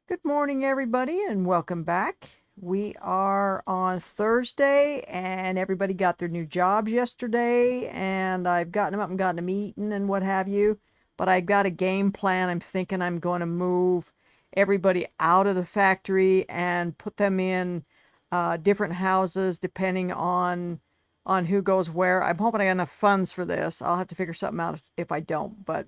Good morning, everybody, and welcome back. We are on Thursday, and everybody got their new jobs yesterday, and I've gotten them up and gotten them eaten and what have you. But I've got a game plan. I'm thinking I'm going to move everybody out of the factory and put them in different houses depending on who goes where. I'm hoping I got enough funds for this. I'll have to figure something out if I don't, but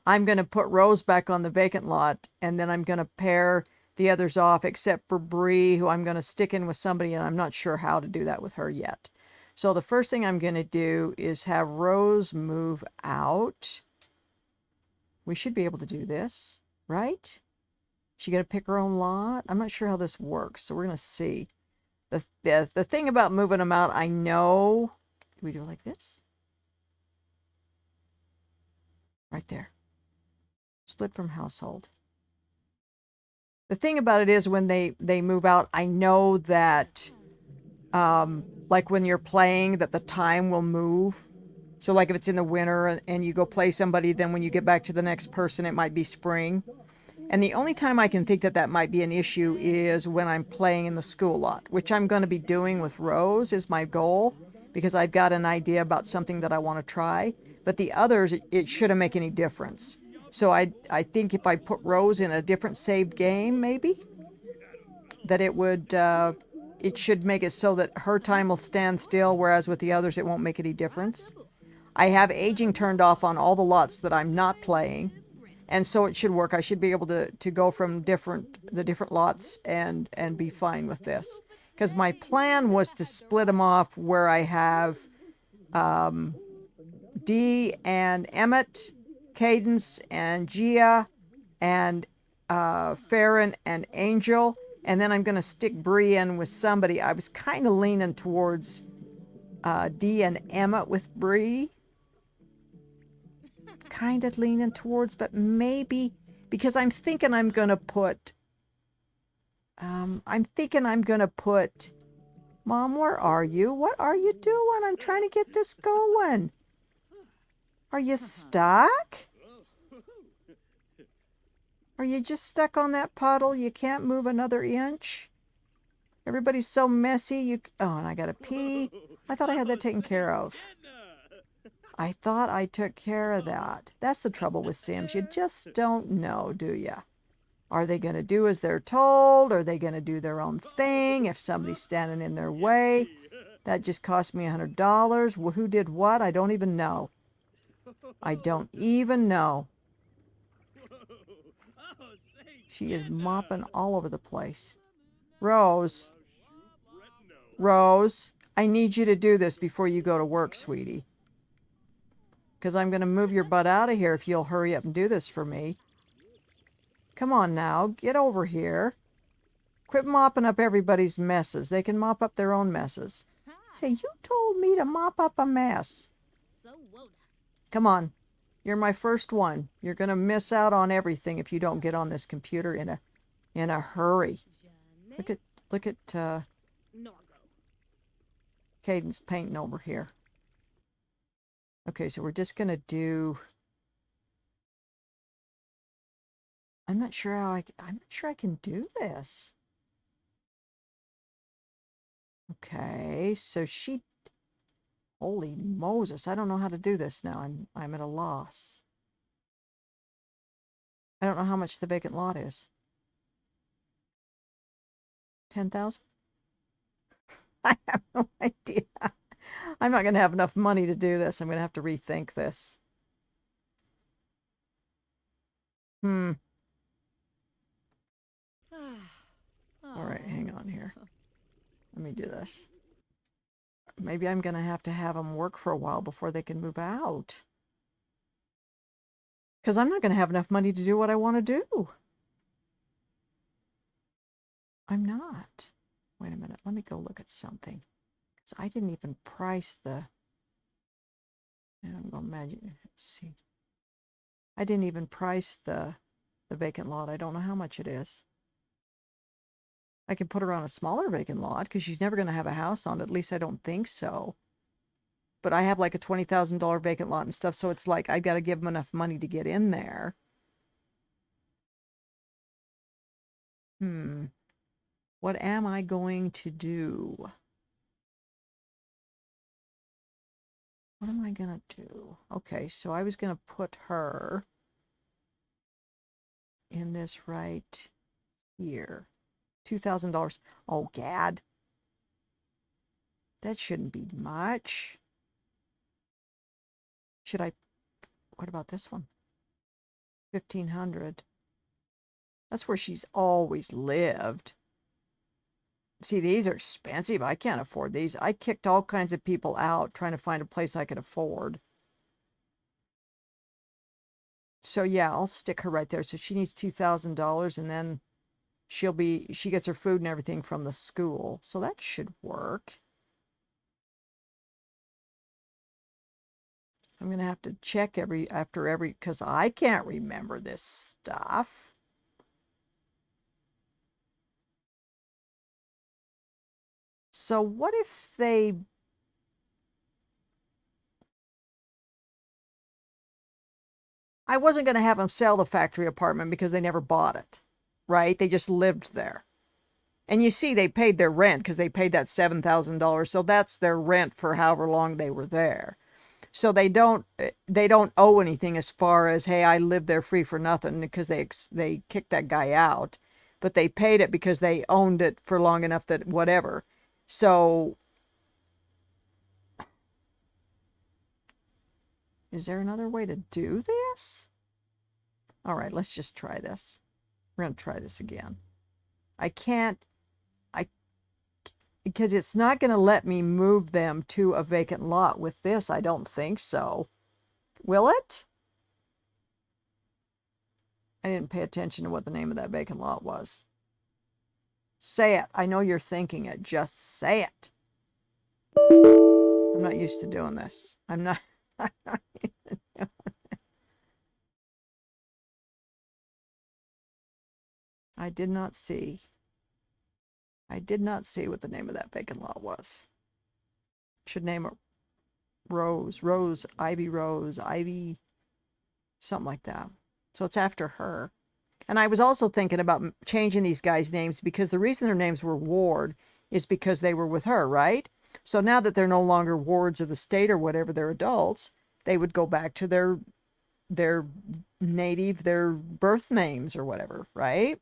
I'm going to put Rose back on the vacant lot, and then I'm going to pair the others off, except for Bree, who I'm going to stick in with somebody, and I'm not sure how to do that with her yet. So the first thing I'm going to do is have Rose move out. We should be able to do this, right? She got to pick her own lot. I'm not sure how this works, so we're going to see. The thing about moving them out, I know. Do we do it like this? Right there. Split from household. The thing about it is when they move out, I know that like when you're playing that the time will move. So like if it's in the winter and you go play somebody, then when you get back to the next person, it might be spring. And the only time I can think that that might be an issue is when I'm playing in the school lot, which I'm going to be doing with Rose is my goal, because I've got an idea about something that I want to try. But the others, it shouldn't make any difference. So I think if I put Rose in a different saved game, maybe, that it should make it so that her time will stand still, whereas with the others it won't make any difference. I have aging turned off on all the lots that I'm not playing, and so it should work. I should be able to go from the different lots and be fine with this. Because my plan was to split them off where I have Dee and Emmett, Cadence and Gia, and Farron and Angel, and then I'm going to stick Bree in with somebody. I was kind of leaning towards Dee and Emmett with Bree. Kind of leaning towards, but maybe because I'm thinking I'm going to put. Mom, where are you? What are you doing? I'm trying to get this going. Are you stuck? Are you just stuck on that puddle? You can't move another inch? Everybody's so messy. Oh, and I gotta pee. I thought I had that taken care of. I thought I took care of that. That's the trouble with Sims. You just don't know, do you? Are they going to do as they're told? Are they going to do their own thing? If somebody's standing in their way, that just cost me $100. Well, who did what? I don't even know. I don't even know. She is mopping all over the place. Rose. Rose, I need you to do this before you go to work, sweetie. Because I'm going to move your butt out of here if you'll hurry up and do this for me. Come on now, get over here. Quit mopping up everybody's messes. They can mop up their own messes. Say, you told me to mop up a mess. Come on. You're my first one. You're going to miss out on everything if you don't get on this computer in a hurry. Look at Cadence painting over here. Okay, so we're just going to do. I'm not sure I can do this. Okay, so holy Moses, I don't know how to do this now. I'm at a loss. I don't know how much the vacant lot is. 10,000? I have no idea. I'm not going to have enough money to do this. I'm going to have to rethink this. All right, hang on here. Let me do this. Maybe I'm going to have them work for a while before they can move out. Because I'm not going to have enough money to do what I want to do. I'm not. Wait a minute. Let me go look at something. Because I didn't even price the. I'm going to imagine. Let's see. I didn't even price the vacant lot. I don't know how much it is. I can put her on a smaller vacant lot because she's never going to have a house on it. At least I don't think so. But I have like a $20,000 vacant lot and stuff. So it's like I've got to give them enough money to get in there. What am I going to do? What am I going to do? Okay, so I was going to put her in this right here. $2,000. Oh, gad. That shouldn't be much. Should I... What about this one? 1,500. That's where she's always lived. See, these are expensive. I can't afford these. I kicked all kinds of people out trying to find a place I could afford. So yeah, I'll stick her right there. So she needs $2,000, and then she gets her food and everything from the school. So that should work. I'm going to have to check after every, because I can't remember this stuff. So what if they... I wasn't going to have them sell the factory apartment because they never bought it, right? They just lived there. And you see, they paid their rent because they paid that $7,000. So that's their rent for however long they were there. So they don't owe anything as far as, hey, I lived there free for nothing, because they kicked that guy out. But they paid it because they owned it for long enough that whatever. So is there another way to do this? All right, let's just try this. We're going to try this again. Because it's not going to let me move them to a vacant lot with this. I don't think so. Will it? I didn't pay attention to what the name of that vacant lot was. Say it. I know you're thinking it. Just say it. I'm not used to doing this. I'm not even doing it. I did not see what the name of that vacant lot was. Should name it Ivy, something like that. So it's after her. And I was also thinking about changing these guys' names, because the reason their names were Ward is because they were with her, right? So now that they're no longer wards of the state or whatever, they're adults, they would go back to their birth names or whatever, right?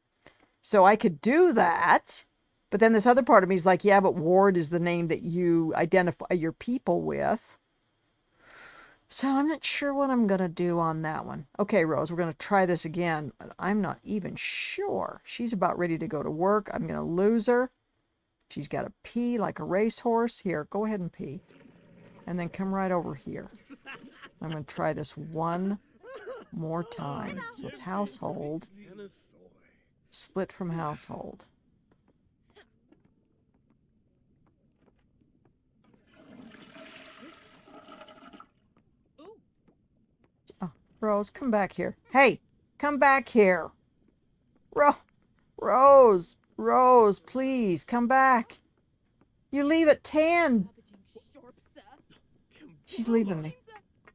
So I could do that. But then this other part of me is like, yeah, but Ward is the name that you identify your people with. So I'm not sure what I'm going to do on that one. Okay, Rose, we're going to try this again. But I'm not even sure. She's about ready to go to work. I'm going to lose her. She's got to pee like a racehorse. Here, go ahead and pee. And then come right over here. I'm going to try this one more time. So it's household. Split from household. Rose, come back here. Hey, come back here. Rose, please, come back. You leave at 10. She's leaving me.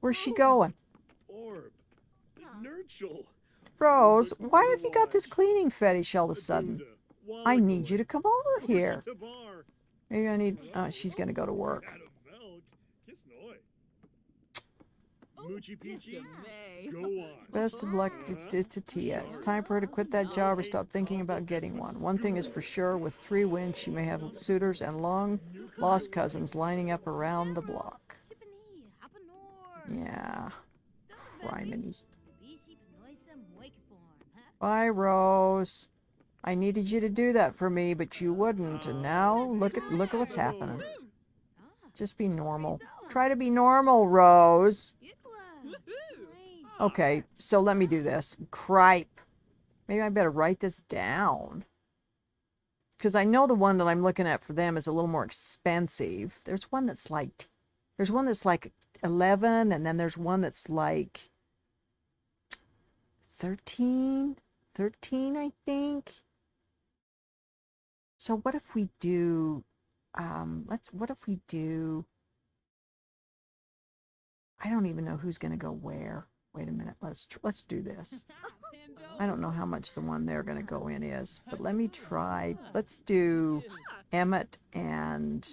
Where's she going? Rose, why have you got this cleaning fetish all of a sudden? I need you to come over here. Maybe I need... she's going to go to work. Best of luck to Tia. It's time for her to quit that job or stop thinking about getting one. One thing is for sure, with 3 wins, she may have suitors and long-lost cousins lining up around the block. Yeah. Criminy. Bye, Rose. I needed you to do that for me, but you wouldn't. And now, look at what's happening. Just be normal. Try to be normal, Rose. Okay, so let me do this. Cripe. Maybe I better write this down. Because I know the one that I'm looking at for them is a little more expensive. There's one that's like 11, and then there's one that's like 13, I think. So what if we do, what if we do, I don't even know who's going to go where. Wait a minute. Let's do this. I don't know how much the one they're going to go in is, but let me try. Let's do Emmett and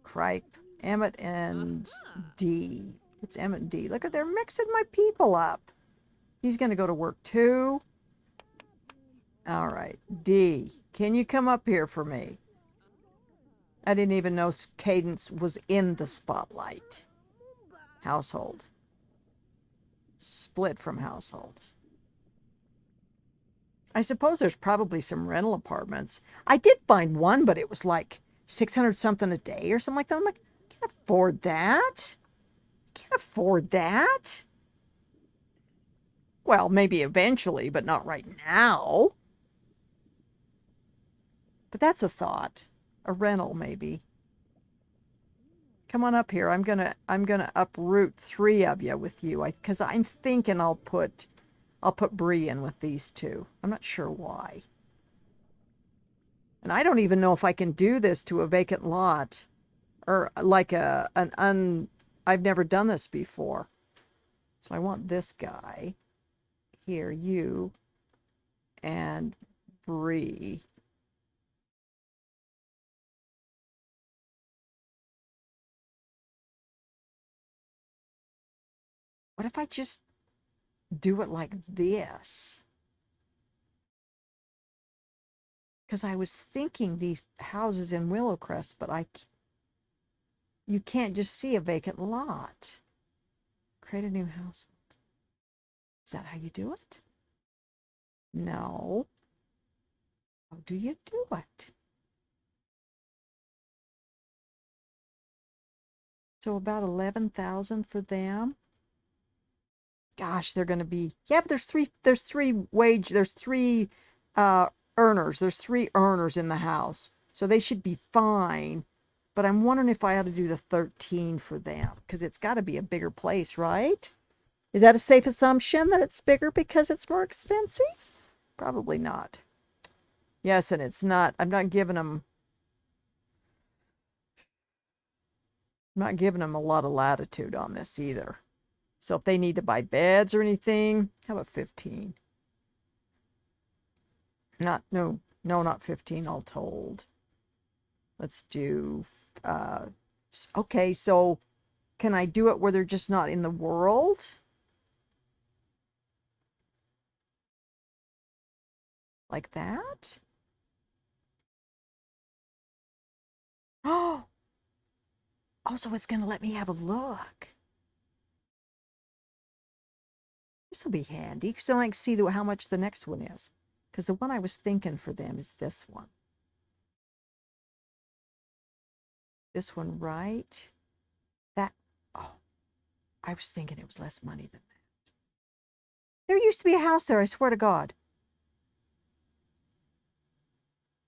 Cripe. Emmett and D. It's Emmett and D. Look at, they're mixing my people up. He's going to go to work too. All right. D, can you come up here for me? I didn't even know Cadence was in the spotlight. Household. Split from household. I suppose there's probably some rental apartments. I did find one, but it was like 600 something a day or something like that. I'm like, I can't afford that. Can't afford that. Well, maybe eventually, but not right now. But that's a thought. A rental, maybe. Come on up here. I'm gonna uproot 3 of you with you. Because I'm thinking I'll put Bree in with these 2. I'm not sure why. And I don't even know if I can do this to a vacant lot, or like I've never done this before. So I want this guy here, you, and Bree. What if I just do it like this? Because I was thinking these houses in Willowcrest, but you can't just see a vacant lot. Create a new house. Is that how you do it? No. How do you do it? So about 11,000 for them. Gosh, they're going to be, yeah, but there's three earners. There's 3 earners in the house. So they should be fine. But I'm wondering if I ought to do the 13 for them, because it's got to be a bigger place, right? Is that a safe assumption that it's bigger because it's more expensive? Probably not. Yes, and it's not, I'm not giving them a lot of latitude on this either. So if they need to buy beds or anything, how about 15? No, not 15 all told. Let's do, okay, so can I do it where they're just not in the world? Like that? Oh, so it's going to let me have a look. This will be handy because I can see how much the next one is. Because the one I was thinking for them is this one. This one, right? That, oh, I was thinking it was less money than that. There used to be a house there, I swear to God.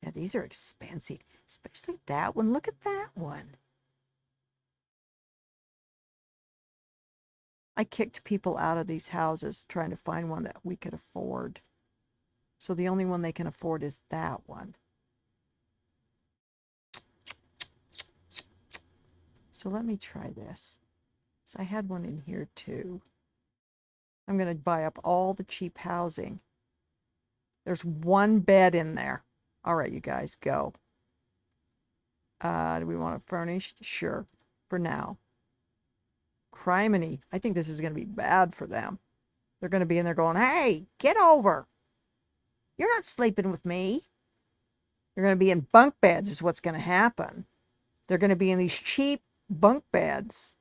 Yeah, these are expensive. Especially that one. Look at that one. I kicked people out of these houses trying to find one that we could afford. So the only one they can afford is that one. So let me try this. So I had one in here too. I'm going to buy up all the cheap housing. There's 1 bed in there. All right, you guys, go. Do we want it furnished? Sure, for now. Criminy. I think this is going to be bad for them. They're going to be in there going, hey, get over. You're not sleeping with me. They're going to be in bunk beds is what's going to happen. They're going to be in these cheap bunk beds.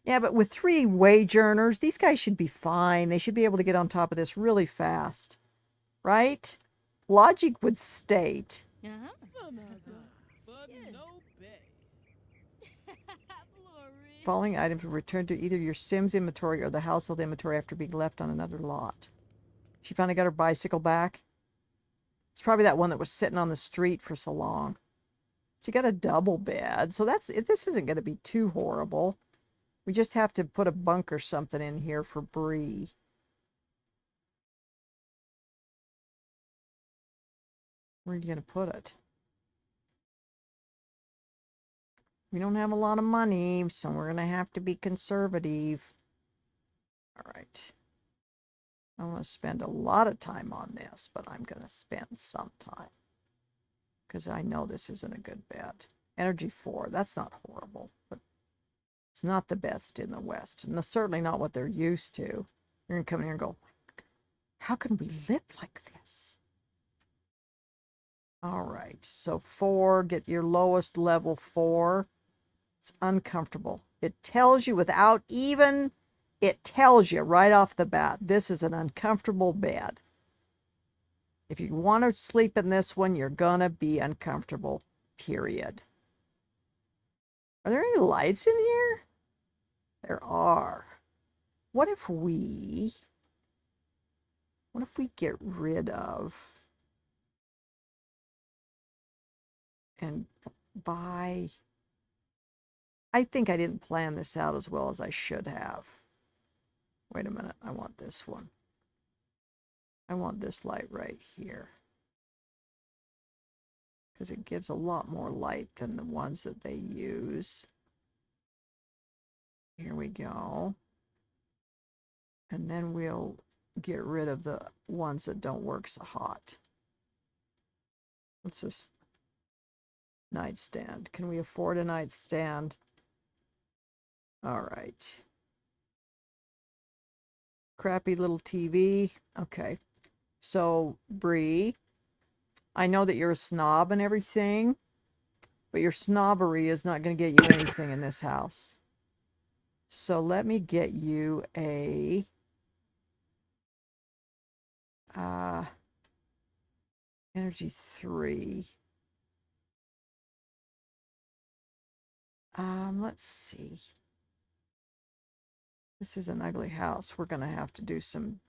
Yeah, but with 3 wage earners, these guys should be fine. They should be able to get on top of this really fast. Right? Logic would state. Following items will return to either your Sims inventory or the household inventory after being left on another lot. She finally got her bicycle back. It's probably that one that was sitting on the street for so long. She got a double bed, so this isn't going to be too horrible. We just have to put a bunk or something in here for Bree. Where are you going to put it? We don't have a lot of money, so we're going to have to be conservative. All right. I'm going to spend a lot of time on this, but I'm going to spend some time. Because I know this isn't a good bed. Energy 4, that's not horrible, but it's not the best in the West. And it's certainly not what they're used to. You're going to come in here and go, how can we live like this? All right, so 4, get your lowest level 4. It's uncomfortable. It tells you without even, it tells you right off the bat, this is an uncomfortable bed. If you want to sleep in this one, you're going to be uncomfortable, period. Are there any lights in here? There are. What if we get rid of and buy... I think I didn't plan this out as well as I should have. Wait a minute. I want this one. I want this light right here. Because it gives a lot more light than the ones that they use. Here we go. And then we'll get rid of the ones that don't work so hot. What's this? Nightstand. Can we afford a nightstand? All right. Crappy little TV. Okay. So, Bree, I know that you're a snob and everything, but your snobbery is not going to get you anything in this house. So let me get you a energy 3. Let's see. This is an ugly house. We're going to have to do some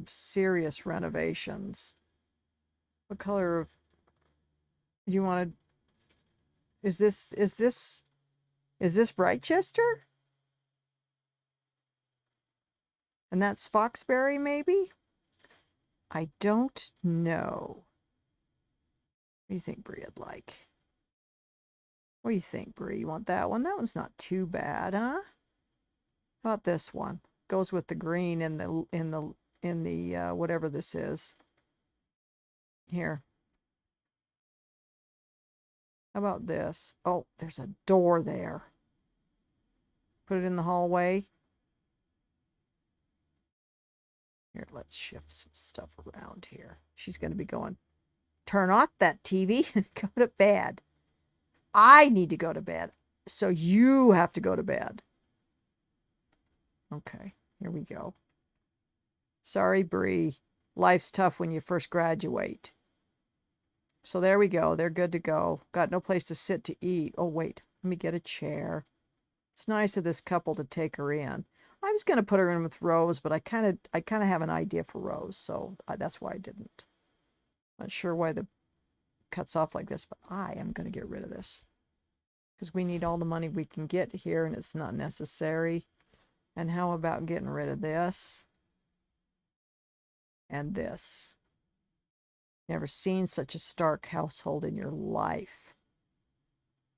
serious renovations. What color of... Do you want to... Is this Brightchester? And that's Foxbury, maybe? I don't know. What do you think Bree would like? What do you think, Bree? You want that one? That one's not too bad, huh? How about this one? Goes with the green in the whatever this is. Here. How about this? Oh, there's a door there. Put it in the hallway. Here, let's shift some stuff around here. She's going to be going, turn off that TV and go to bed. I need to go to bed, so you have to go to bed. Okay, here we go. Sorry, Bree. Life's tough when you first graduate. So there we go. They're good to go. Got no place to sit to eat. Oh, wait. Let me get a chair. It's nice of this couple to take her in. I was going to put her in with Rose, but I kind of have an idea for Rose, so that's why I didn't. Not sure why the cuts off like this, but I am going to get rid of this because we need all the money we can get here, and it's not necessary. And how about getting rid of this and this? Never seen such a stark household in your life.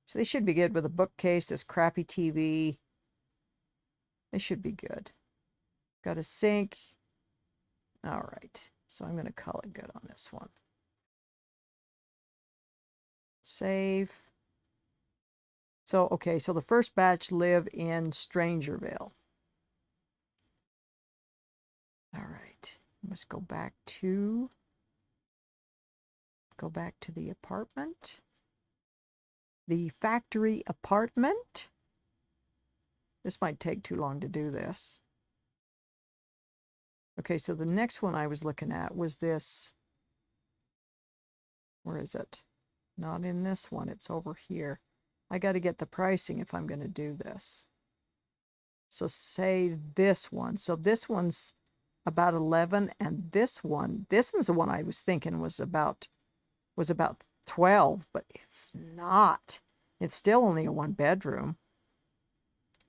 So they should be good with a bookcase, this crappy TV. They should be good. Got a sink. All right. So I'm going to call it good on this one. Save. So, okay. So the first batch live in Strangerville. All right. Let's go back to the apartment. The factory apartment. This might take too long to do this. Okay, so the next one I was looking at was this. Where is it? Not in this one. It's over here. I got to get the pricing if I'm going to do this. So say this one. So this one's about 11, and this is the one I was thinking was about 12, but it's not. It's still only a 1-bedroom.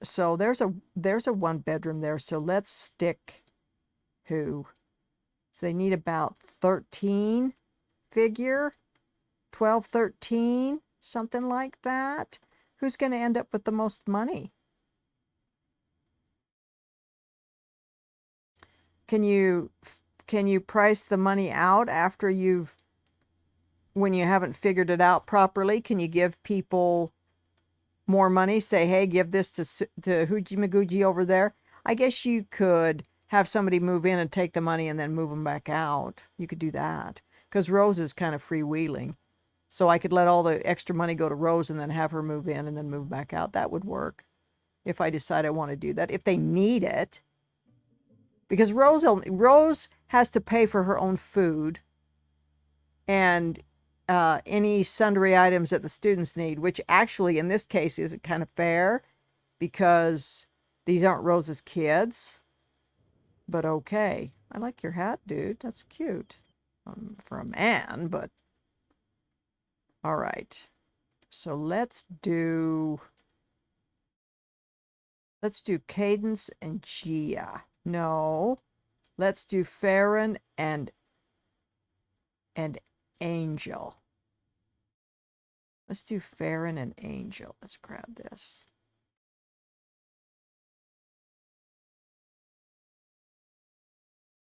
So there's a 1-bedroom there. So let's stick who? So they need about 13 figure, 12, 13, something like that. Who's going to end up with the most money? Can you price the money out after when you haven't figured it out properly? Can you give people more money? Say, hey, give this to Hoogie Magoogie over there. I guess you could have somebody move in and take the money and then move them back out. You could do that. Because Rose is kind of freewheeling. So I could let all the extra money go to Rose and then have her move in and then move back out. That would work if I decide I want to do that. If they need it. Because Rose has to pay for her own food and any sundry items that the students need, which actually in this case isn't kind of fair because these aren't Rose's kids. But okay. I like your hat, dude. That's cute. For a man, but all right. So let's do Cadence and Gia. No. Let's do Farron and Angel. Let's do Farron and Angel. Let's grab this.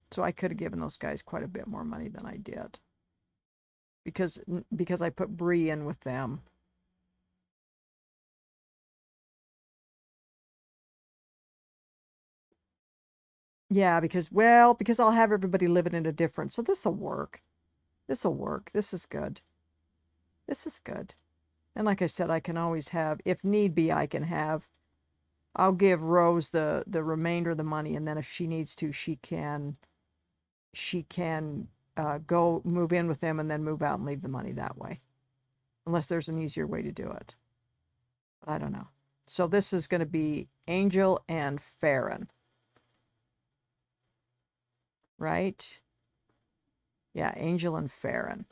So I could have given those guys quite a bit more money than I did. Because I put Bree in with them. Yeah, because I'll have everybody living in a different. So this'll work. This'll work. This is good. This is good. And like I said, I can always have, if need be, I'll give Rose the remainder of the money, and then if she needs to, she can go move in with them and then move out and leave the money that way. Unless there's an easier way to do it. But I don't know. So this is going to be Angel and Farron. Right? Yeah, Angel and Farron.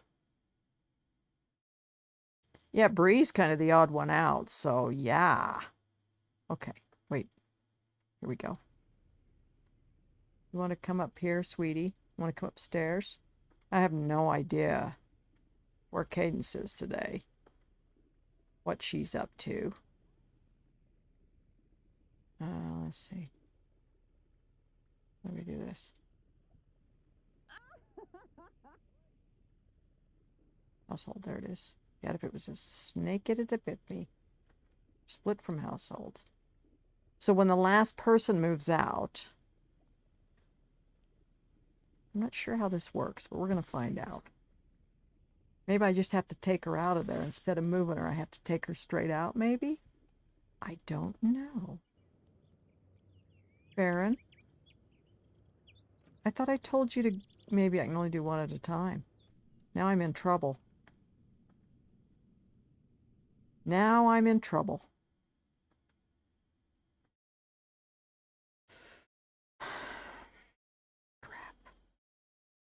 Yeah, Bree's kind of the odd one out, so yeah. Okay, wait. Here we go. You want to come up here, sweetie? You want to come upstairs? I have no idea where Cadence is today. What she's up to. Let's see. Let me do this. Household, there it is. God, if it was a snake, it'd have bit me. Split from household. So when the last person moves out, I'm not sure how this works, but we're going to find out. Maybe I just have to take her out of there. Instead of moving her, I have to take her straight out, maybe? I don't know. Farron? I thought I told you to... Maybe I can only do one at a time. Now I'm in trouble. Now I'm in trouble. Crap.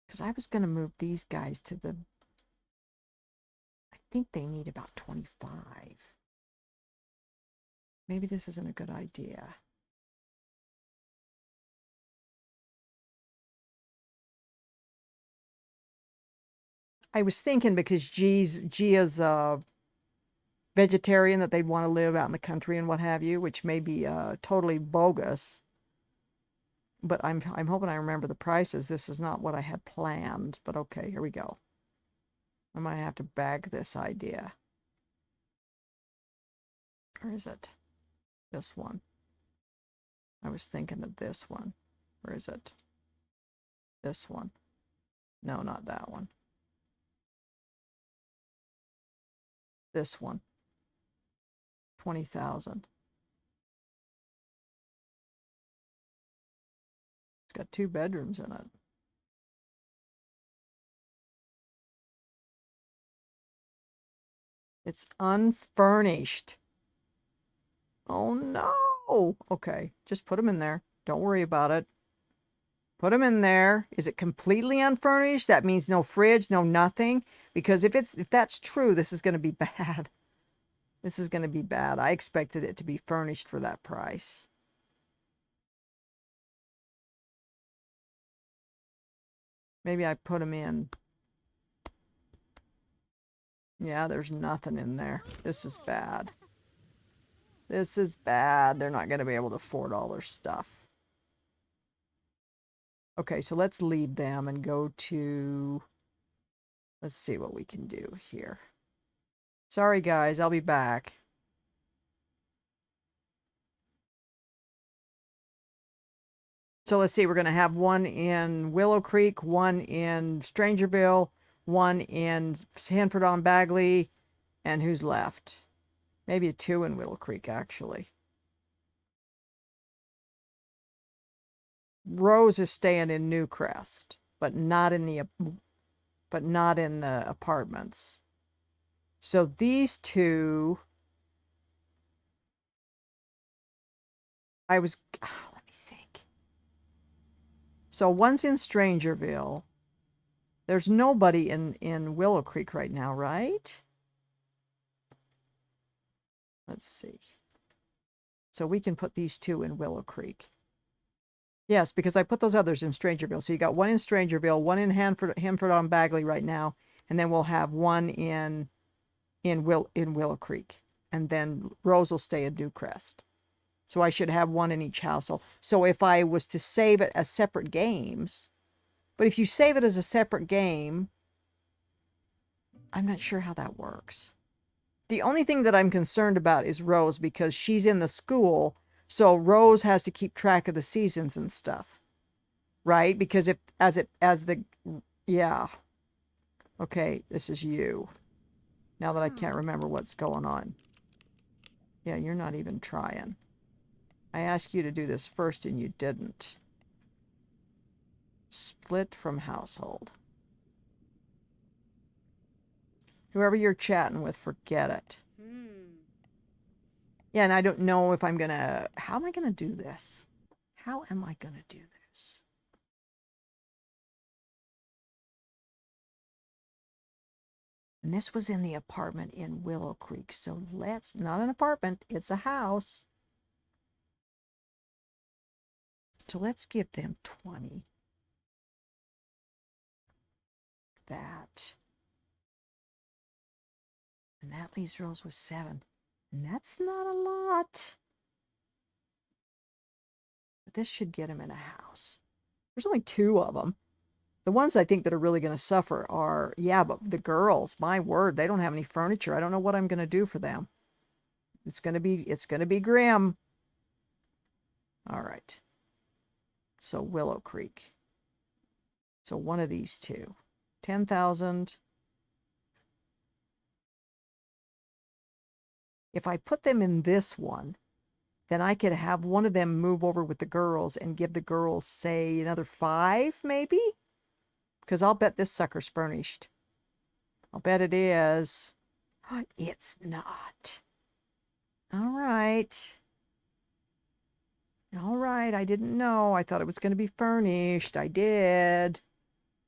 Because I was going to move these guys to the... I think they need about 25. Maybe this isn't a good idea. I was thinking because Gia's a vegetarian that they'd want to live out in the country and what have you, which may be totally bogus. But I'm hoping I remember the prices. This is not what I had planned, but okay, here we go. I might have to bag this idea. Or is it this one? I was thinking of this one. Or is it this one? No, not that one. This one. 20,000. It's got 2 bedrooms in it. It's unfurnished. Oh no. Okay, just put them in there. Don't worry about it. Put them in there. Is it completely unfurnished? That means no fridge, no nothing. Because if that's true, this is going to be bad. This is going to be bad. I expected it to be furnished for that price. Maybe I put them in. Yeah, there's nothing in there. This is bad. This is bad. They're not going to be able to afford all their stuff. Okay, so let's leave them and go to, let's see what we can do here. Sorry, guys, I'll be back. So let's see, we're going to have one in Willow Creek, one in Strangerville, one in Hanford-on-Bagley, and who's left? Maybe 2 in Willow Creek, actually. Rose is staying in Newcrest, but not in the apartments. So these 2, let me think. So one's in Strangerville. There's nobody in Willow Creek right now, right? Let's see. So we can put these 2 in Willow Creek. Yes, because I put those others in Strangerville. So you got one in Strangerville, one in Hanford-on-Bagley right now, and then we'll have one in Willow Creek, and then Rose will stay in Newcrest. So I should have one in each household. So if I was to save it as separate games, but if you save it as a separate game, I'm not sure how that works. The only thing that I'm concerned about is Rose, because she's in the school, so Rose has to keep track of the seasons and stuff, right? Because yeah. Okay, this is you. Now that I can't remember what's going on. Yeah, you're not even trying. I asked you to do this first and you didn't. Split from household. Whoever you're chatting with, forget it. Yeah, and I don't know if I'm gonna... How am I gonna do this? How am I gonna do this? And this was in the apartment in Willow Creek. So let's... Not an apartment, it's a house. So let's give them 20. That. And that leaves Rose with 7. And that's not a lot. But this should get him in a house. There's only 2 of them. The ones I think that are really going to suffer are, yeah, but the girls, my word, they don't have any furniture. I don't know what I'm going to do for them. It's going to be grim. All right. So Willow Creek. So one of these 2. 10,000. If I put them in this one, then I could have one of them move over with the girls and give the girls, say, another 5, maybe? Because I'll bet this sucker's furnished. I'll bet it is. It's not. All right. All right, I didn't know. I thought it was going to be furnished. I did.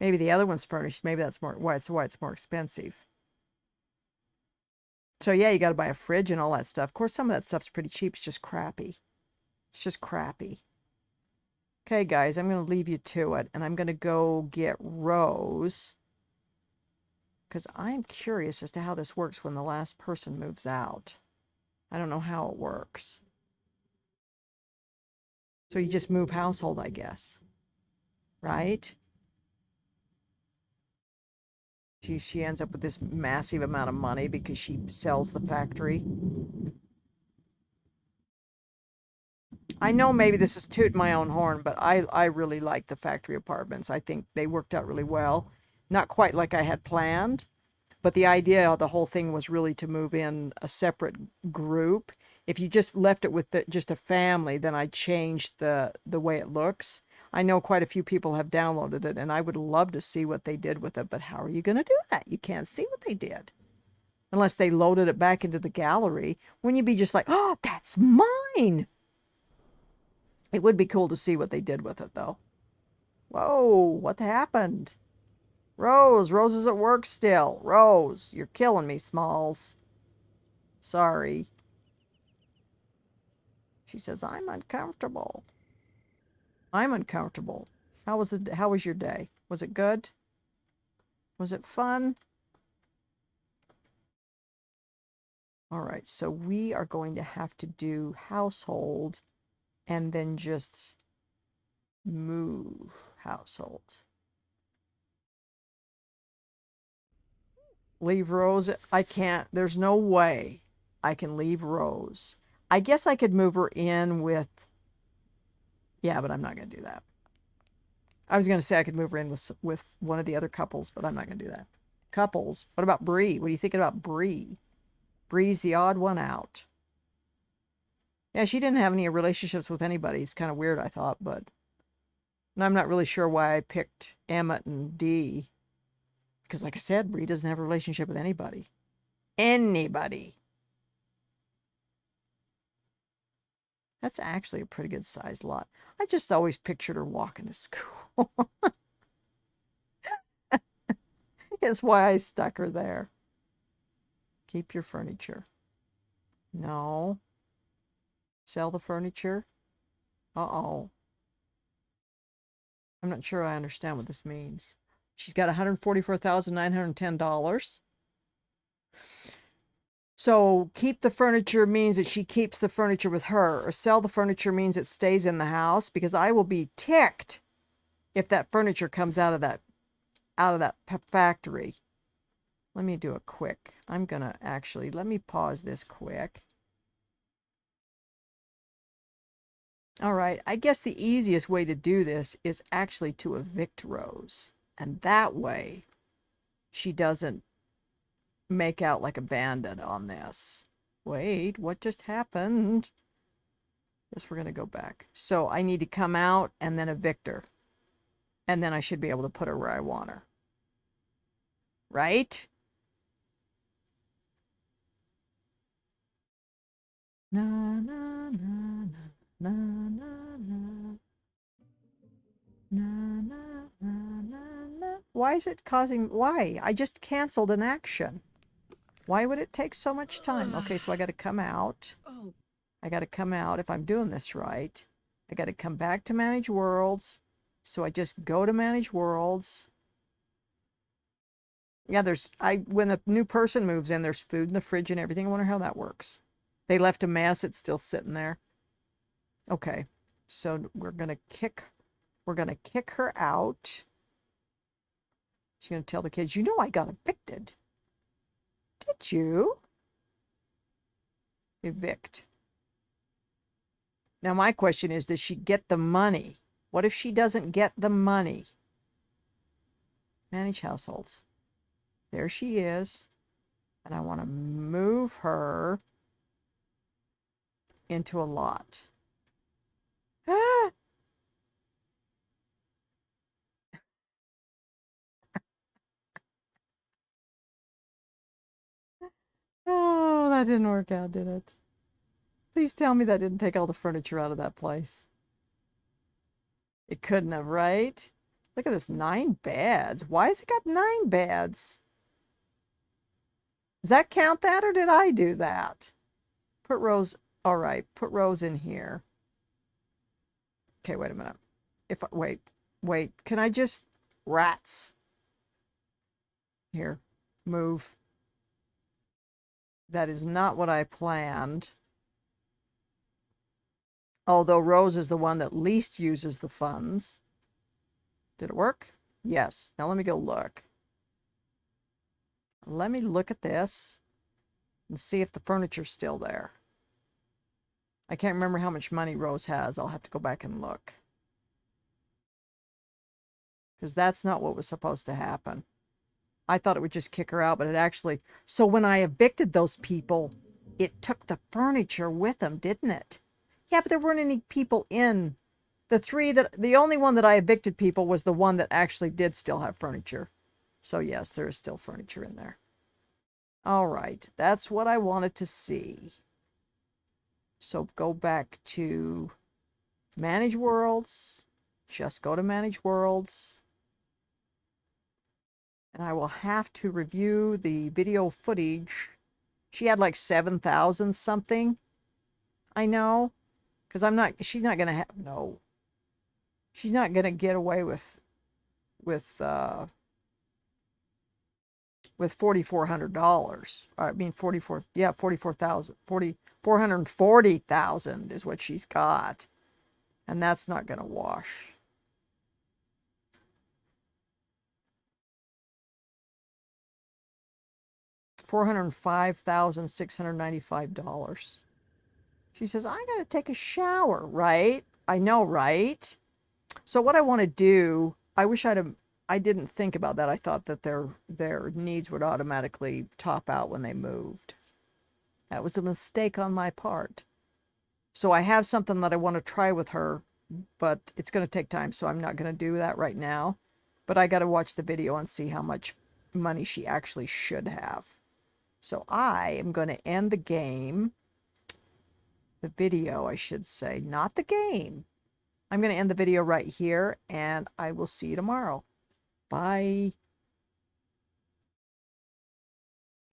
Maybe the other one's furnished. Maybe that's why it's more expensive. So yeah, you got to buy a fridge and all that stuff. Of course, some of that stuff's pretty cheap. It's just crappy. It's just crappy. Okay, guys, I'm going to leave you to it, and I'm going to go get Rose, because I'm curious as to how this works when the last person moves out. I don't know how it works. So you just move household, I guess. Right? She ends up with this massive amount of money because she sells the factory. I know maybe this is tooting my own horn, but I really like the factory apartments. I think they worked out really well. Not quite like I had planned, but the idea of the whole thing was really to move in a separate group. If you just left it with just a family, then I'd change the way it looks. I know quite a few people have downloaded it, and I would love to see what they did with it, but how are you going to do that? You can't see what they did. Unless they loaded it back into the gallery. Wouldn't you be just like, oh, that's mine? It would be cool to see what they did with it, though. Whoa, what happened? Rose is at work still. Rose, you're killing me, Smalls. Sorry. She says, I'm uncomfortable. I'm uncomfortable. How was your day? Was it good? Was it fun? All right, so we are going to have to do household and then just move household. Leave Rose. I can't. There's no way I can leave Rose. I guess I could move her in with... Yeah, but I'm not going to do that. I was going to say I could move her in with one of the other couples, but I'm not going to do that. Couples. What about Bree? What are you thinking about Bree? Bree's the odd one out. Yeah, she didn't have any relationships with anybody. It's kind of weird, I thought, but... And I'm not really sure why I picked Emmett and Dee. Because like I said, Bree doesn't have a relationship with anybody. Anybody. That's actually a pretty good sized lot. I just always pictured her walking to school. That's why I stuck her there. Keep your furniture. No. Sell the furniture. Uh-oh. I'm not sure I understand what this means. She's got $144,910. So keep the furniture means that she keeps the furniture with her, or sell the furniture means it stays in the house, because I will be ticked if that furniture comes out of that factory. Let me do a quick. I'm going to actually, let me pause this quick. All right, I guess the easiest way to do this is actually to evict Rose. And that way, she doesn't make out like a bandit on this. Wait, what just happened? Guess we're going to go back. So I need to come out and then evict her. And then I should be able to put her where I want her. Right? Na, na, na, na, na, na, na. Na, na, na, na, na. Why is it causing... Why? I just canceled an action. Why would it take so much time? Okay, so I got to come out. I got to come out if I'm doing this right. I got to come back to Manage Worlds. So I just go to Manage Worlds. Yeah, when the new person moves in, there's food in the fridge and everything. I wonder how that works. They left a mess. It's still sitting there. Okay, so we're going to kick her out. She's going to tell the kids, you know I got evicted. Did you? Evict. Now my question is, does she get the money? What if she doesn't get the money? Manage households. There she is. And I want to move her into a lot. Ah! Oh, that didn't work out, did it? Please tell me that didn't take all the furniture out of that place. It couldn't have, right? Look at this, 9 beds. Why has it got 9 beds? Does that count that, or did I do that? Put Rose, all right, put Rose in here. Okay, wait a minute. Wait, can I just, rats. Here, move. That is not what I planned. Although Rose is the one that least uses the funds. Did it work? Yes. Now let me go look. Let me look at this and see if the furniture's still there. I can't remember how much money Rose has. I'll have to go back and look. Because that's not what was supposed to happen. I thought it would just kick her out, but it actually... So when I evicted those people, it took the furniture with them, didn't it? Yeah, but there weren't any people in. The only one that I evicted people was the one that actually did still have furniture. So yes, there is still furniture in there. All right, that's what I wanted to see. So go back to Manage Worlds. Just go to Manage Worlds. And I will have to review the video footage. She had like 7,000 something. I know. Because she's not going to have, no. She's not going to get away with $4,400. I mean, 440,000 is what she's got. And that's not going to wash. $405,695. She says, I gotta take a shower, right? I know, right? So what I want to do, I wish I didn't think about that. I thought that their needs would automatically top out when they moved. That was a mistake on my part. So I have something that I want to try with her, but it's going to take time, so I'm not going to do that right now. But I got to watch the video and see how much money she actually should have. So I am going to end the video, I should say, not the game. I'm going to end the video right here, and I will see you tomorrow. Bye.